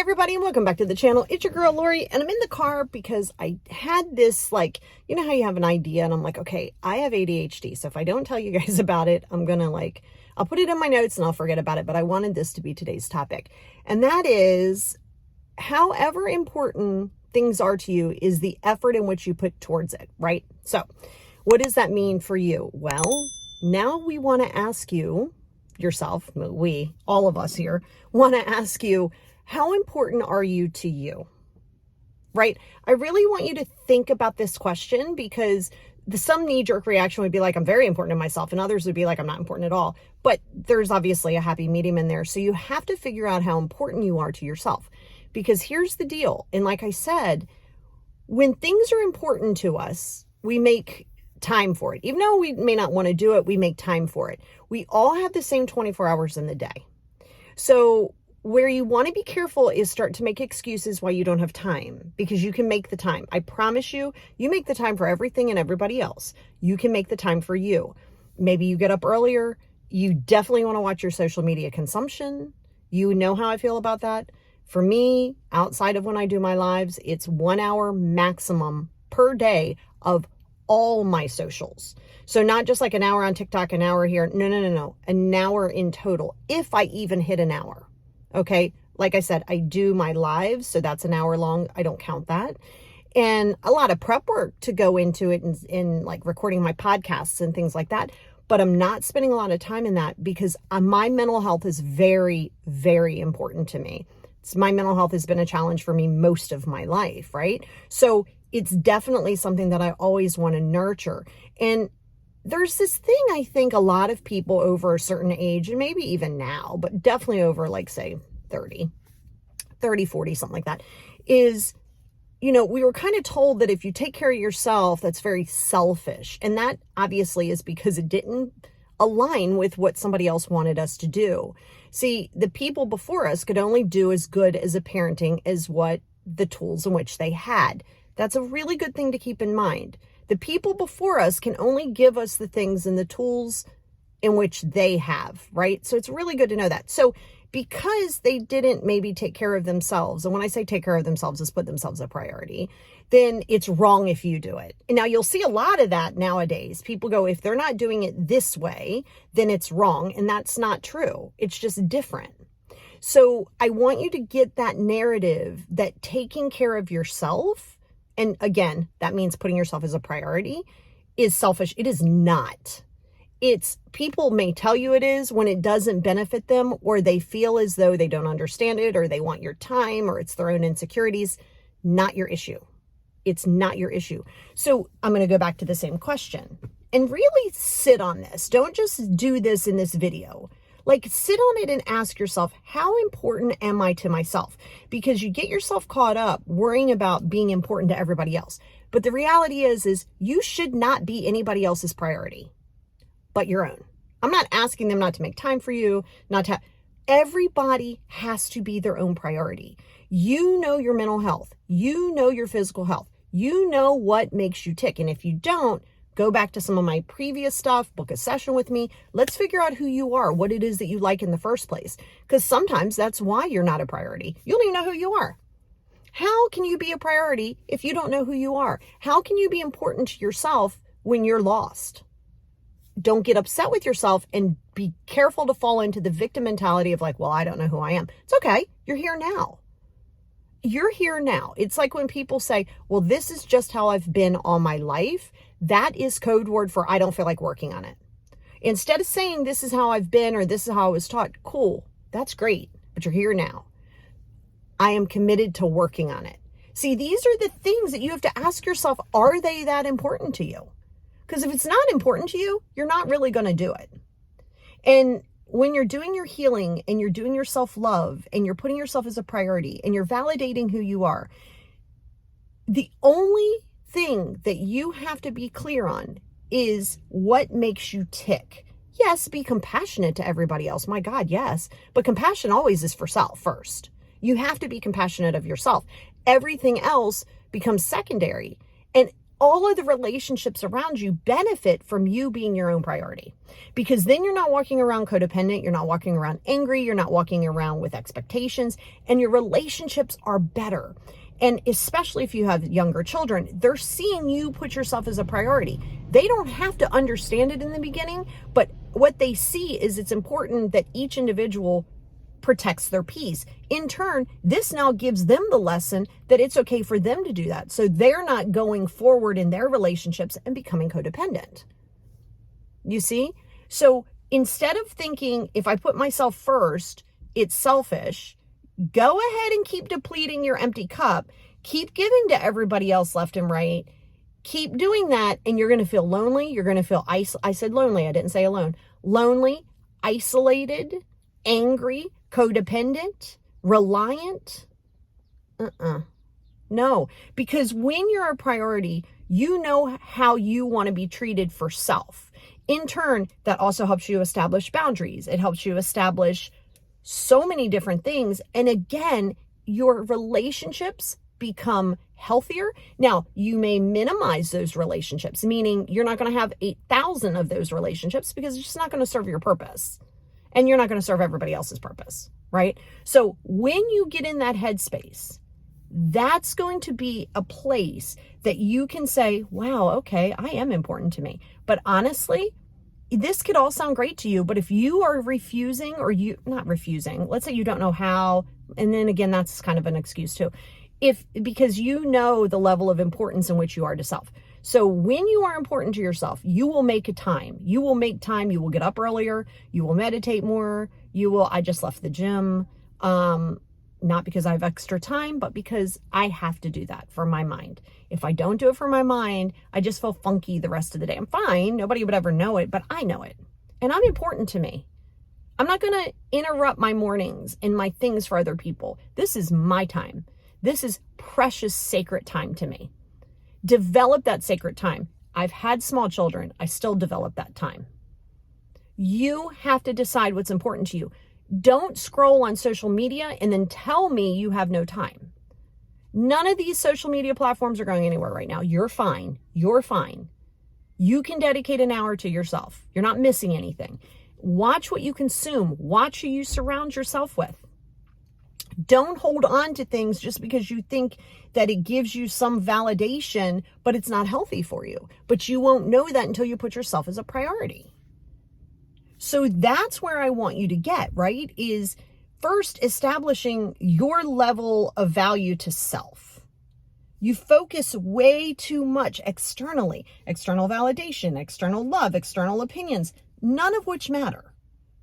everybody, and welcome back to the channel. It's your girl Lori, and I'm in the car because I had this, you know how you have an idea and I'm like, okay, I have ADHD, so if I don't tell you guys about it, I'm gonna I'll put it in my notes and I'll forget about it. But I wanted this to be today's topic, and that is, however important things are to you is the effort in which you put towards it, right? So what does that mean for you? Well, now we want to ask you yourself, we, all of us here, want to ask you, how important are you to you? Right? I really want you to think about this question, because some knee-jerk reaction would be like, I'm very important to myself, and others would be like, I'm not important at all. But there's obviously a happy medium in there. So you have to figure out how important you are to yourself, because here's the deal. And like I said, when things are important to us, we make time for it. Even though we may not want to do it, we make time for it. We all have the same 24 hours in the day. So where you want to be careful is start to make excuses why you don't have time, because you can make the time. I promise you, you make the time for everything and everybody else. You can make the time for you. Maybe you get up earlier. You definitely want to watch your social media consumption. You know how I feel about that. For me, outside of when I do my lives, it's 1 hour maximum per day of all my socials. So not just like an hour on TikTok, an hour here. No. An hour in total, if I even hit an hour. Okay. Like I said, I do my lives, so that's an hour long. I don't count that. And a lot of prep work to go into it in like recording my podcasts and things like that. But I'm not spending a lot of time in that, because my mental health is very, very important to me. My mental health has been a challenge for me most of my life, right? So it's definitely something that I always want to nurture. And there's this thing, I think a lot of people over a certain age, and maybe even now, but definitely over like say 30, 40, something like that, is, we were kind of told that if you take care of yourself, that's very selfish. And that obviously is because it didn't align with what somebody else wanted us to do. See, the people before us could only do as good as a parenting as what the tools in which they had. That's a really good thing to keep in mind. The people before us can only give us the things and the tools in which they have, right? So it's really good to know that. So because they didn't maybe take care of themselves, and when I say take care of themselves is put themselves a priority, then it's wrong if you do it. And now you'll see a lot of that nowadays. People go, if they're not doing it this way, then it's wrong. And that's not true. It's just different. So I want you to get that narrative that taking care of yourself, and again, that means putting yourself as a priority, is selfish. It is not. It's, people may tell you it is when it doesn't benefit them, or they feel as though they don't understand it, or they want your time, or it's their own insecurities. Not your issue. It's not your issue. So I'm going to go back to the same question and really sit on this. Don't just do this in this video. Like, sit on it and ask yourself, how important am I to myself? Because you get yourself caught up worrying about being important to everybody else. But the reality is you should not be anybody else's priority but your own. I'm not asking them not to make time for you, everybody has to be their own priority. You know your mental health. You know your physical health. You know what makes you tick. And if you don't, go back to some of my previous stuff, book a session with me. Let's figure out who you are, what it is that you like in the first place. Because sometimes that's why you're not a priority. You don't even know who you are. How can you be a priority if you don't know who you are? How can you be important to yourself when you're lost? Don't get upset with yourself, and be careful to fall into the victim mentality of like, well, I don't know who I am. It's okay. You're here now. You're here now. It's like when people say, well, this is just how I've been all my life. That is code word for I don't feel like working on it. Instead of saying this is how I've been, or this is how I was taught, cool, that's great, but you're here now. I am committed to working on it. See, these are the things that you have to ask yourself, are they that important to you? Because if it's not important to you, you're not really going to do it. And when you're doing your healing and you're doing your self-love and you're putting yourself as a priority and you're validating who you are, the only thing that you have to be clear on is what makes you tick. Yes, be compassionate to everybody else. My God, yes. But compassion always is for self first. You have to be compassionate of yourself. Everything else becomes secondary. And all of the relationships around you benefit from you being your own priority, because then you're not walking around codependent. You're not walking around angry. You're not walking around with expectations, and your relationships are better. And especially if you have younger children, they're seeing you put yourself as a priority. They don't have to understand it in the beginning, but what they see is it's important that each individual protects their peace. In turn, this now gives them the lesson that it's okay for them to do that. So they're not going forward in their relationships and becoming codependent. You see? So instead of thinking, if I put myself first, it's selfish, go ahead and keep depleting your empty cup. Keep giving to everybody else left and right. Keep doing that, and you're going to feel lonely. You're going to feel I said lonely. I didn't say alone. Lonely, isolated, angry, codependent, reliant. No, because when you're a priority, you know how you want to be treated for self. In turn, that also helps you establish boundaries. It helps you establish so many different things. And again, your relationships become healthier. Now, you may minimize those relationships, meaning you're not going to have 8,000 of those relationships because it's just not going to serve your purpose. And you're not going to serve everybody else's purpose, right? So when you get in that headspace, that's going to be a place that you can say, wow, okay, I am important to me. But honestly, this could all sound great to you, but if you are refusing, or you not refusing, let's say you don't know how, and then again, that's kind of an excuse too. Because you know the level of importance in which you are to self. So when you are important to yourself, you will make a time. You will make time. You will get up earlier. You will meditate more. I just left the gym. Not because I have extra time, but because I have to do that for my mind. If I don't do it for my mind, I just feel funky the rest of the day. I'm fine. Nobody would ever know it, but I know it. And I'm important to me. I'm not going to interrupt my mornings and my things for other people. This is my time. This is precious, sacred time to me. Develop that sacred time. I've had small children. I still develop that time. You have to decide what's important to you. Don't scroll on social media and then tell me you have no time. None of these social media platforms are going anywhere right now. You're fine. You're fine. You can dedicate an hour to yourself. You're not missing anything. Watch what you consume. Watch who you surround yourself with. Don't hold on to things just because you think that it gives you some validation, but it's not healthy for you. But you won't know that until you put yourself as a priority. So that's where I want you to get, right? Is first establishing your level of value to self. You focus way too much externally, external validation, external love, external opinions, none of which matter.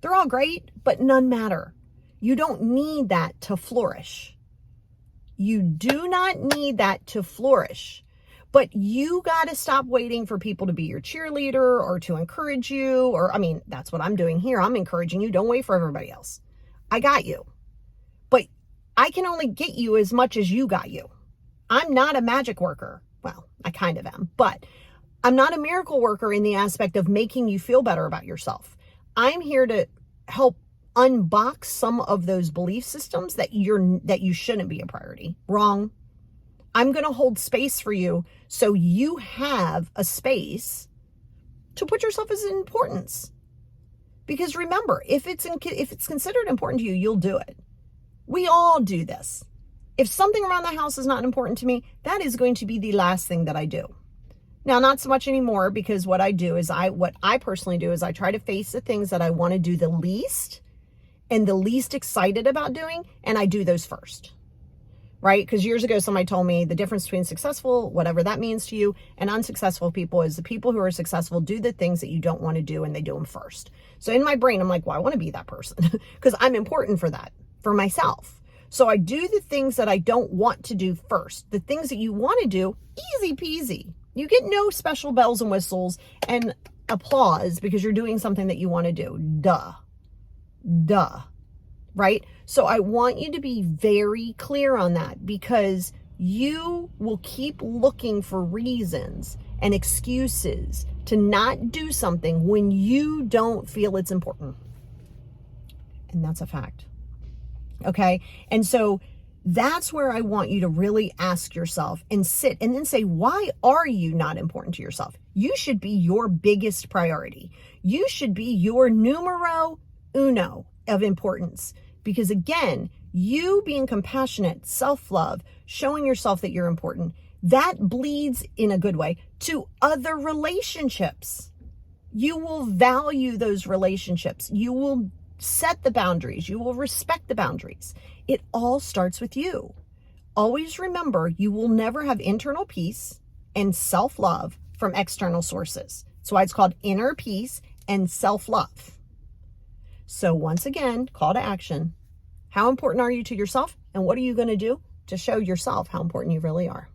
They're all great, but none matter. You don't need that to flourish. You do not need that to flourish. But you got to stop waiting for people to be your cheerleader or to encourage you. That's what I'm doing here. I'm encouraging you. Don't wait for everybody else. I got you. But I can only get you as much as you got you. I'm not a magic worker. Well, I kind of am. But I'm not a miracle worker in the aspect of making you feel better about yourself. I'm here to help unbox some of those belief systems that you shouldn't be a priority. Wrong. I'm going to hold space for you so you have a space to put yourself as importance. Because remember, if it's considered important to you, you'll do it. We all do this. If something around the house is not important to me, that is going to be the last thing that I do. Now, not so much anymore, because what I personally do is I try to face the things that I want to do the least and the least excited about doing, and I do those first. Right? Because years ago, somebody told me the difference between successful, whatever that means to you, and unsuccessful people is the people who are successful do the things that you don't want to do, and they do them first. So in my brain, I'm like, well, I want to be that person because I'm important for that, for myself. So I do the things that I don't want to do first. The things that you want to do, easy peasy. You get no special bells and whistles and applause because you're doing something that you want to do. Duh. Right? So I want you to be very clear on that, because you will keep looking for reasons and excuses to not do something when you don't feel it's important. And that's a fact. Okay? And so That's where I want you to really ask yourself and sit and then say, why are you not important to yourself? You should be your biggest priority. You should be your numero uno of importance. Because again, you being compassionate, self-love, showing yourself that you're important, that bleeds in a good way to other relationships. You will value those relationships. You will set the boundaries. You will respect the boundaries. It all starts with you. Always remember, you will never have internal peace and self-love from external sources. That's why it's called inner peace and self-love. So once again, call to action. How important are you to yourself? And what are you going to do to show yourself how important you really are?